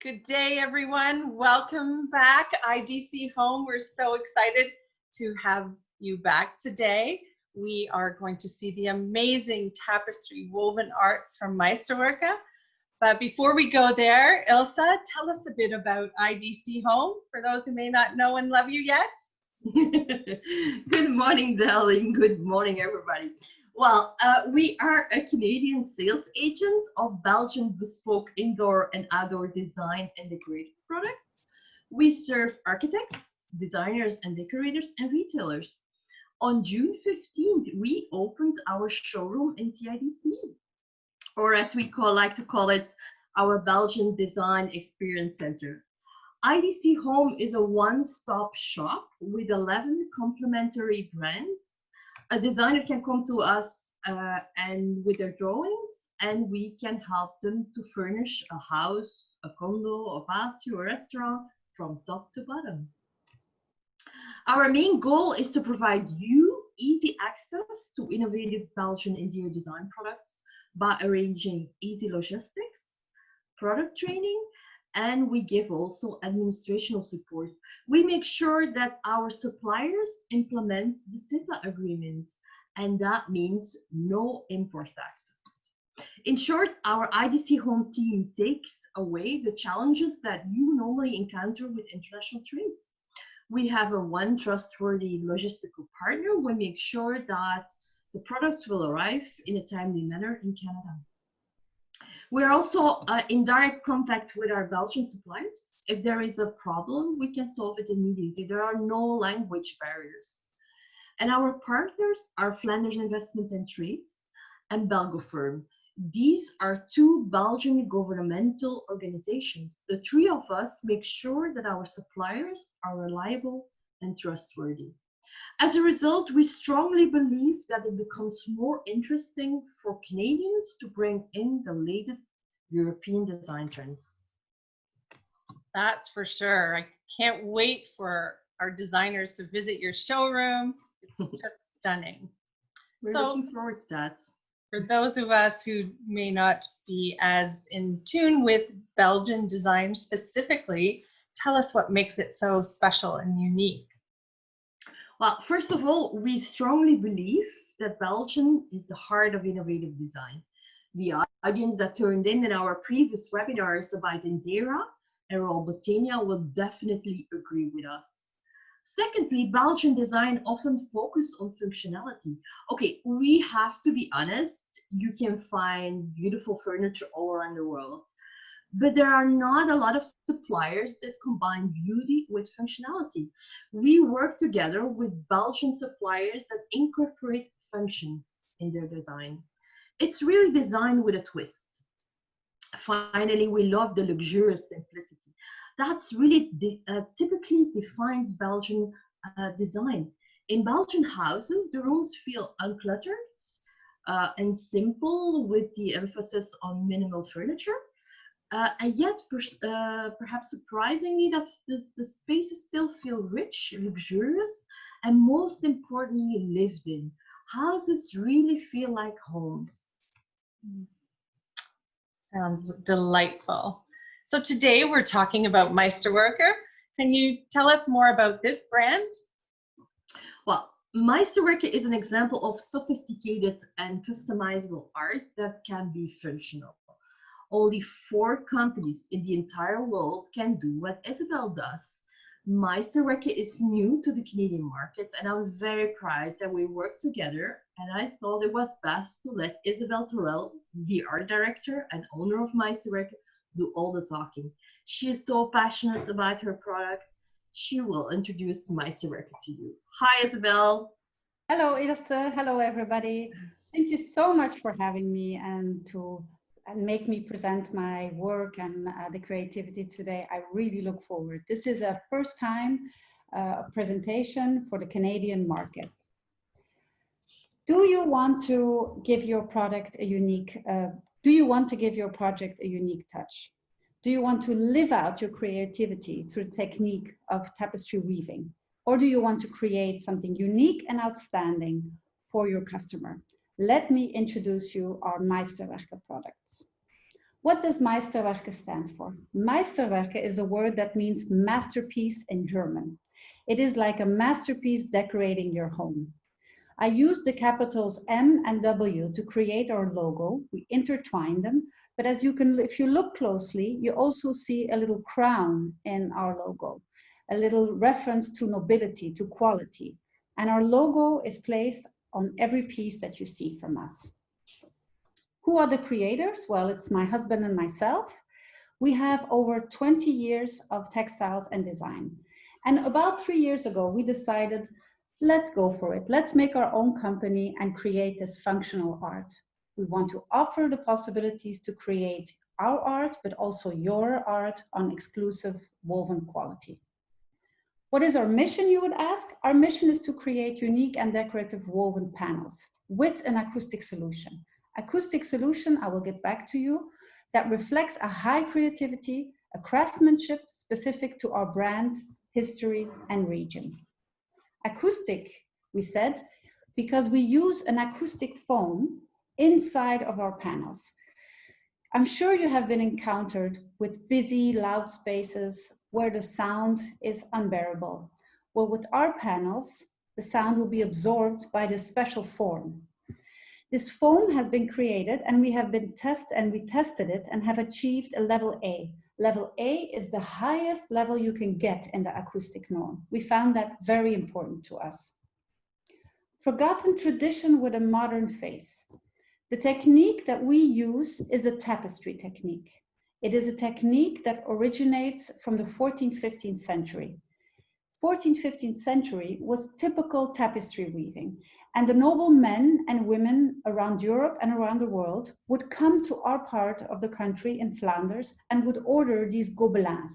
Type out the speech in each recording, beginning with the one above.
Good day, everyone. Welcome back, IDC Home. We're so excited to have you back today. We are going to see the amazing tapestry woven arts from Meisterwerke. But before we go there, Ilse, tell us a bit about IDC Home for those who may not know and love you yet. Good morning, darling. Good morning, everybody. Well, we are a Canadian sales agent of Belgian bespoke indoor and outdoor design and decorative products. We serve architects, designers and decorators and retailers. On June 15th, we opened our showroom in TIDC, or as we like to call it, our Belgian Design Experience Center. IDC Home is a one-stop shop with 11 complementary brands. A designer can come to us and with their drawings, and we can help them to furnish a house, a condo, a patio, a restaurant from top to bottom. Our main goal is to provide you easy access to innovative Belgian interior design products by arranging easy logistics, product training, and we give also administrative support. We make sure that our suppliers implement the CETA agreement, and that means no import taxes. In short, our IDC Home team takes away the challenges that you normally encounter with international trade. We have a one trustworthy logistical partner. We make sure that the products will arrive in a timely manner in Canada. We're also in direct contact with our Belgian suppliers. If there is a problem, we can solve it immediately. There are no language barriers. And our partners are Flanders Investment and Trades and Belgofirm. These are two Belgian governmental organizations. The three of us make sure that our suppliers are reliable and trustworthy. As a result, we strongly believe that it becomes more interesting for Canadians to bring in the latest European design trends. That's for sure. I can't wait for our designers to visit your showroom. It's just stunning. We're looking forward to that. For those of us who may not be as in tune with Belgian design specifically, tell us what makes it so special and unique. Well, first of all, we strongly believe that Belgium is the heart of innovative design. The audience that turned in our previous webinars about Indira and Royal Britannia will definitely agree with us. Secondly, Belgian design often focuses on functionality. Okay, we have to be honest, you can find beautiful furniture all around the world, but there are not a lot of suppliers that combine beauty with functionality. We work together with Belgian suppliers that incorporate functions in their design. It's really designed with a twist. Finally, we love the luxurious simplicity. That's really typically defines Belgian design. In Belgian houses, the rooms feel uncluttered and simple with the emphasis on minimal furniture. And yet, perhaps surprisingly, that the spaces still feel rich, luxurious, and most importantly, lived in. Houses really feel like homes. Sounds delightful. So today we're talking about Meisterwerke. Can you tell us more about this brand? Well, Meisterwerke is an example of sophisticated and customizable art that can be functional. Only 4 companies in the entire world can do what Isabel does. Meisterwerke is new to the Canadian market, and I'm very proud that we work together, and I thought it was best to let Isabel Terrell, the art director and owner of Meisterwerke, do all the talking. She is so passionate about her product. She will introduce Meisterwerke to you. Hi, Isabel. Hello, Ilse. Hello, everybody. Thank you so much for having me and make me present my work and the creativity today. I really look forward. This is a first time presentation for the Canadian market. Do you want to give your product a unique, do you want to give your project a unique touch? Do you want to live out your creativity through the technique of tapestry weaving? Or do you want to create something unique and outstanding for your customer? Let me introduce you our Meisterwerke products. What does Meisterwerke stand for? Meisterwerke is a word that means masterpiece in German. It is like a masterpiece decorating your home. I used the capitals M and W to create our logo. We intertwined them, but as you can, if you look closely, you also see a little crown in our logo, a little reference to nobility, to quality. And our logo is placed on every piece that you see from us. Who are the creators? Well, it's my husband and myself. We have over 20 years of textiles and design. And about 3 years ago, we decided, let's go for it. Let's make our own company and create this functional art. We want to offer the possibilities to create our art, but also your art on exclusive woven quality. What is our mission, you would ask? Our mission is to create unique and decorative woven panels with an acoustic solution. Acoustic solution, I will get back to you, that reflects a high creativity, a craftsmanship specific to our brand, history, and region. Acoustic, we said, because we use an acoustic foam inside of our panels. I'm sure you have been encountered with busy, loud spaces where the sound is unbearable. Well, with our panels, the sound will be absorbed by this special form. This foam has been created and we tested it and have achieved a level A. Level A is the highest level you can get in the acoustic norm. We found that very important to us. Forgotten tradition with a modern face. The technique that we use is a tapestry technique. It is a technique that originates from the 14th, 15th century. 14th, 15th century was typical tapestry weaving, and the noble men and women around Europe and around the world would come to our part of the country in Flanders and would order these gobelins.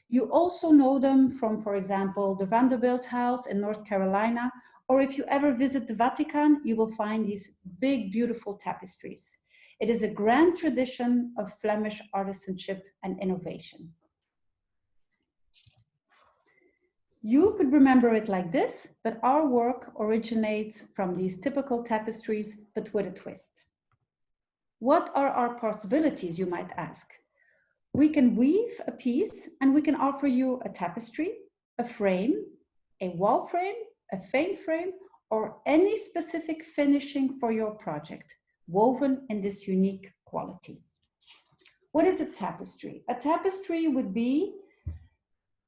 You also know them from, for example, the Vanderbilt House in North Carolina, or if you ever visit the Vatican, you will find these big, beautiful tapestries. It is a grand tradition of Flemish artisanship and innovation. You could remember it like this, but our work originates from these typical tapestries, but with a twist. What are our possibilities, you might ask? We can weave a piece and we can offer you a tapestry, a frame, a wall frame, a fan frame, or any specific finishing for your project, woven in this unique quality. What is a tapestry? A tapestry would be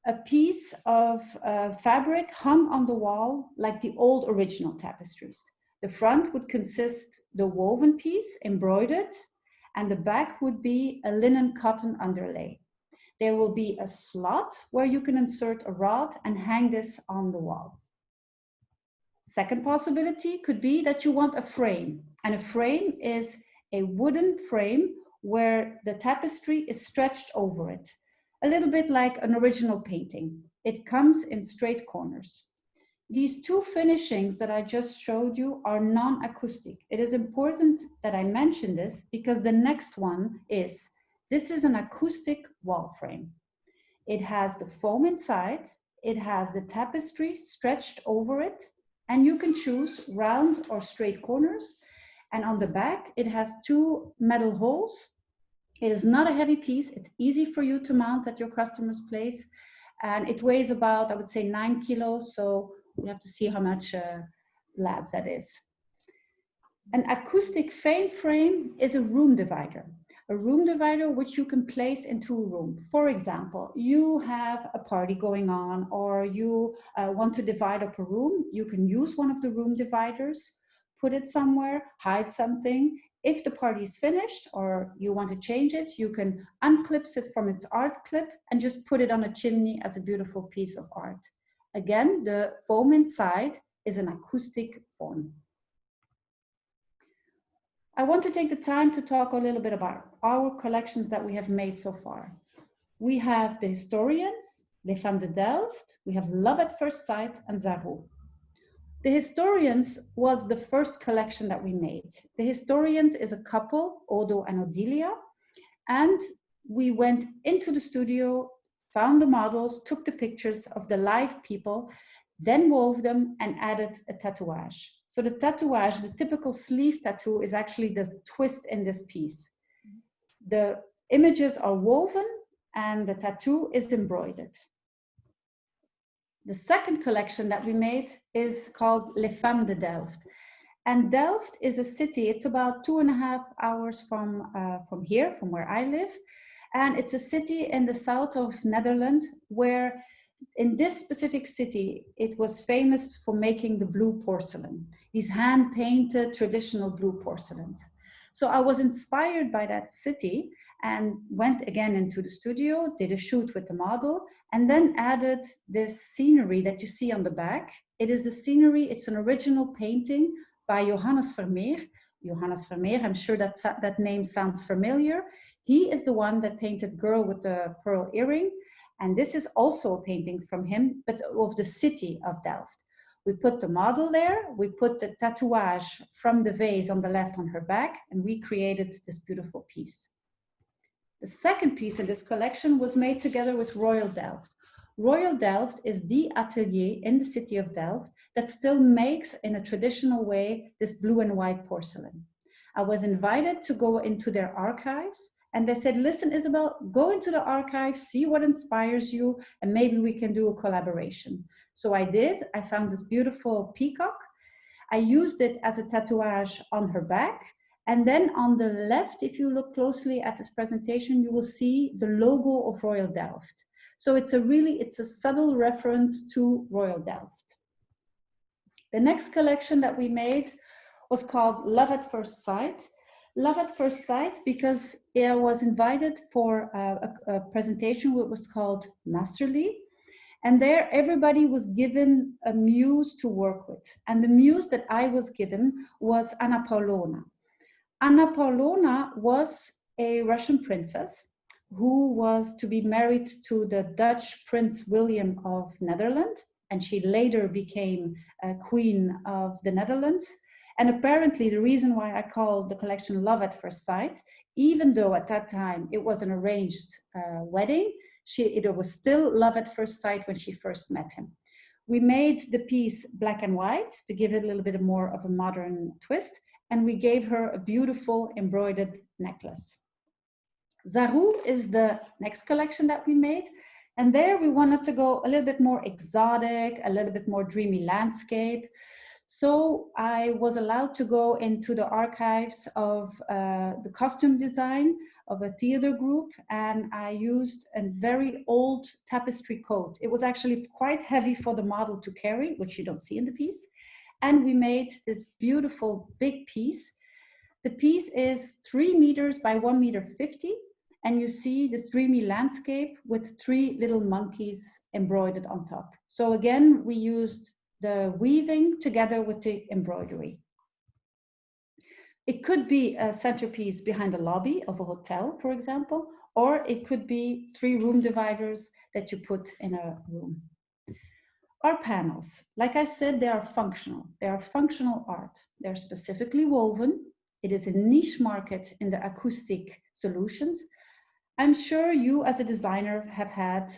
a piece of fabric hung on the wall like the old original tapestries. The front would consist the woven piece, embroidered, and the back would be a linen cotton underlay. There will be a slot where you can insert a rod and hang this on the wall. Second possibility could be that you want a frame, and a frame is a wooden frame where the tapestry is stretched over it. A little bit like an original painting. It comes in straight corners. These two finishings that I just showed you are non-acoustic. It is important that I mention this because the next one is, this is an acoustic wall frame. It has the foam inside, it has the tapestry stretched over it, and you can choose round or straight corners. And on the back, it has two metal holes. It is not a heavy piece. It's easy for you to mount at your customer's place. And it weighs about, I would say, 9 kilos. So you have to see how much lab that is. An acoustic fan frame is a room divider. A room divider which you can place into a room. For example, you have a party going on or you want to divide up a room. You can use one of the room dividers, put it somewhere, hide something. If the party is finished or you want to change it, you can unclip it from its art clip and just put it on a chimney as a beautiful piece of art. Again, the foam inside is an acoustic foam. I want to take the time to talk a little bit about our collections that we have made so far. We have the Historians, Les Femmes de Delft, we have Love at First Sight, and Zarou. The Historians was the first collection that we made. The Historians is a couple, Odo and Odilia, and we went into the studio, found the models, took the pictures of the live people, then wove them and added a tatouage. So the tatouage, the typical sleeve tattoo, is actually the twist in this piece. The images are woven and the tattoo is embroidered. The second collection that we made is called Les Femmes de Delft. And Delft is a city, it's about 2.5 hours from here, from where I live. And it's a city in the south of Netherlands where in this specific city, it was famous for making the blue porcelain, these hand-painted traditional blue porcelains. So I was inspired by that city and went again into the studio, did a shoot with the model, and then added this scenery that you see on the back. It is a scenery, it's an original painting by Johannes Vermeer. Johannes Vermeer, I'm sure that name sounds familiar. He is the one that painted Girl with the Pearl Earring. And this is also a painting from him, but of the city of Delft. We put the model there, we put the tatouage from the vase on the left on her back, and we created this beautiful piece. The second piece in this collection was made together with Royal Delft. Royal Delft is the atelier in the city of Delft that still makes, in a traditional way, this blue and white porcelain. I was invited to go into their archives, and they said, listen, Isabel, go into the archives, see what inspires you, and maybe we can do a collaboration. So I did. I found this beautiful peacock. I used it as a tatouage on her back. And then on the left, if you look closely at this presentation, you will see the logo of Royal Delft. So it's a subtle reference to Royal Delft. The next collection that we made was called Love at First Sight. Love at First Sight because I was invited for a presentation which was called Masterly. And there everybody was given a muse to work with. And the muse that I was given was Anna Paulowna. Anna Paulowna was a Russian princess who was to be married to the Dutch Prince William of Netherlands. And she later became Queen of the Netherlands. And apparently the reason why I called the collection Love at First Sight, even though at that time it was an arranged wedding, it was still love at first sight when she first met him. We made the piece black and white to give it a little bit more of a modern twist, and we gave her a beautiful embroidered necklace. Zaru is the next collection that we made, and there we wanted to go a little bit more exotic, a little bit more dreamy landscape. So I was allowed to go into the archives of the costume design of a theater group, and I used a very old tapestry coat. It was actually quite heavy for the model to carry, which you don't see in the piece. And we made this beautiful big piece. The piece is 3 meters by 1.50 meters, and you see this dreamy landscape with 3 little monkeys embroidered on top. So again, we used the weaving together with the embroidery. It could be a centerpiece behind the lobby of a hotel, for example, or it could be 3 room dividers that you put in a room. Our panels, like I said, they are functional. They are functional art. They're specifically woven. It is a niche market in the acoustic solutions. I'm sure you as a designer have had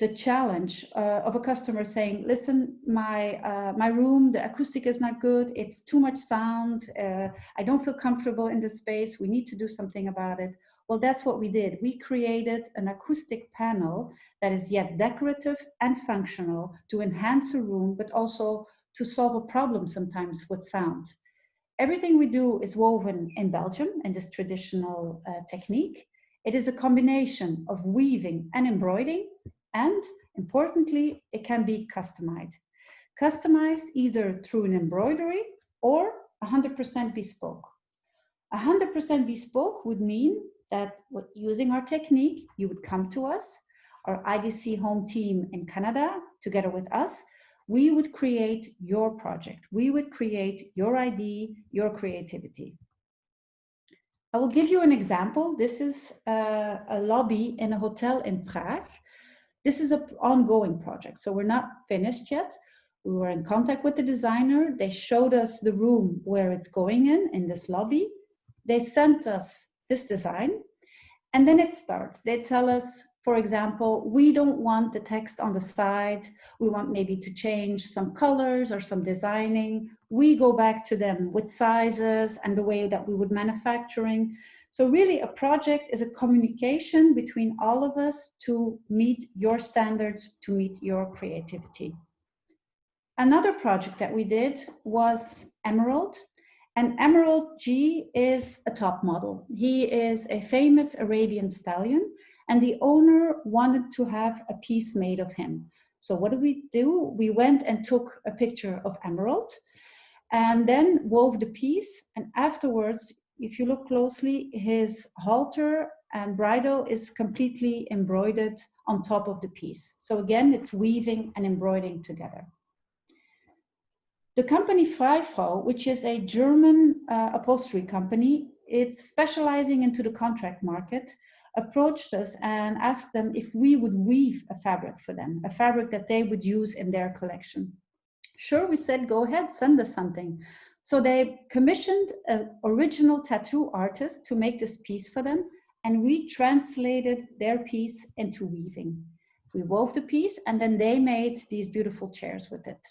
the challenge of a customer saying, listen, my room, the acoustic is not good, it's too much sound, I don't feel comfortable in the space, we need to do something about it. Well, that's what we did. We created an acoustic panel that is yet decorative and functional to enhance a room, but also to solve a problem sometimes with sound. Everything we do is woven in Belgium in this traditional technique. It is a combination of weaving and embroidering. And importantly, it can be customized. Customized either through an embroidery or 100% bespoke. 100% bespoke would mean that using our technique, you would come to us, our IDC Home team in Canada, together with us, we would create your project. We would create your idea, your creativity. I will give you an example. This is a lobby in a hotel in Prague. This is an ongoing project, so we're not finished yet. We were in contact with the designer. They showed us the room where it's going in this lobby. They sent us this design, and then it starts. They tell us, for example, we don't want the text on the side. We want maybe to change some colors or some designing. We go back to them with sizes and the way that we would manufacturing. So really a project is a communication between all of us to meet your standards, to meet your creativity. Another project that we did was Emerald. And Emerald G is a top model. He is a famous Arabian stallion, and the owner wanted to have a piece made of him. So what did we do? We went and took a picture of Emerald and then wove the piece. And afterwards, if you look closely, his halter and bridle is completely embroidered on top of the piece. So again, it's weaving and embroidering together. The company Freifrau, which is a German upholstery company, it's specializing into the contract market, approached us and asked them if we would weave a fabric for them, a fabric that they would use in their collection. Sure, we said, go ahead, send us something. So they commissioned an original tattoo artist to make this piece for them, and we translated their piece into weaving. We wove the piece, and then they made these beautiful chairs with it.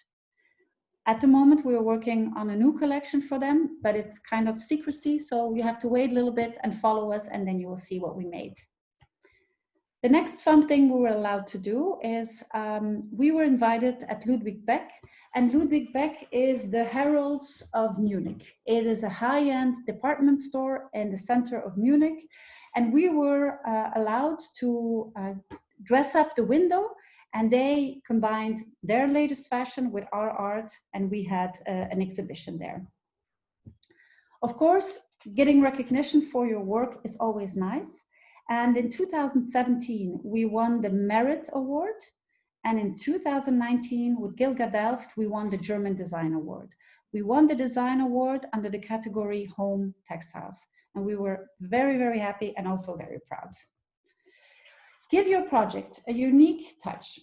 At the moment, we are working on a new collection for them, but it's kind of secrecy, so you have to wait a little bit and follow us, and then you will see what we made. The next fun thing we were allowed to do is we were invited at Ludwig Beck, and Ludwig Beck is the heralds of Munich. It is a high-end department store in the center of Munich, and we were allowed to dress up the window, and they combined their latest fashion with our art, and we had an exhibition there. Of course, getting recognition for your work is always nice. And in 2017, we won the Merit Award. And in 2019, with Gilga Delft, we won the German Design Award. We won the Design Award under the category Home Textiles. And we were very, very happy and also very proud. Give your project a unique touch.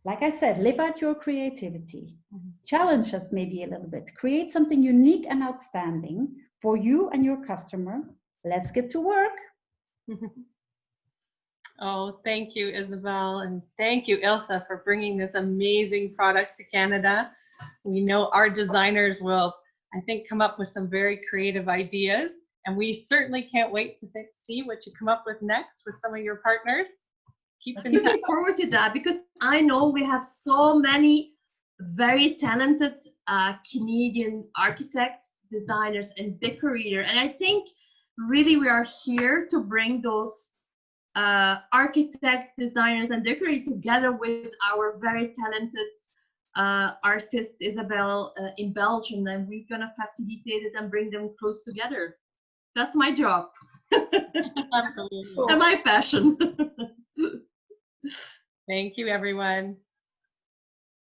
Like I said, live out your creativity. Challenge us maybe a little bit. Create something unique and outstanding for you and your customer. Let's get to work. Oh, thank you, Isabel, and thank you, Ilse, for bringing this amazing product to Canada. We know our designers will, I think, come up with some very creative ideas, and we certainly can't wait to see what you come up with next with some of your partners. Keep looking forward to that, because I know we have so many very talented Canadian architects, designers, and decorators, and I think really we are here to bring those architects, designers, and decorators together with our very talented artist Isabel in Belgium, and we're gonna facilitate it and bring them close together. That's my job. Absolutely. And my passion. Thank you, everyone.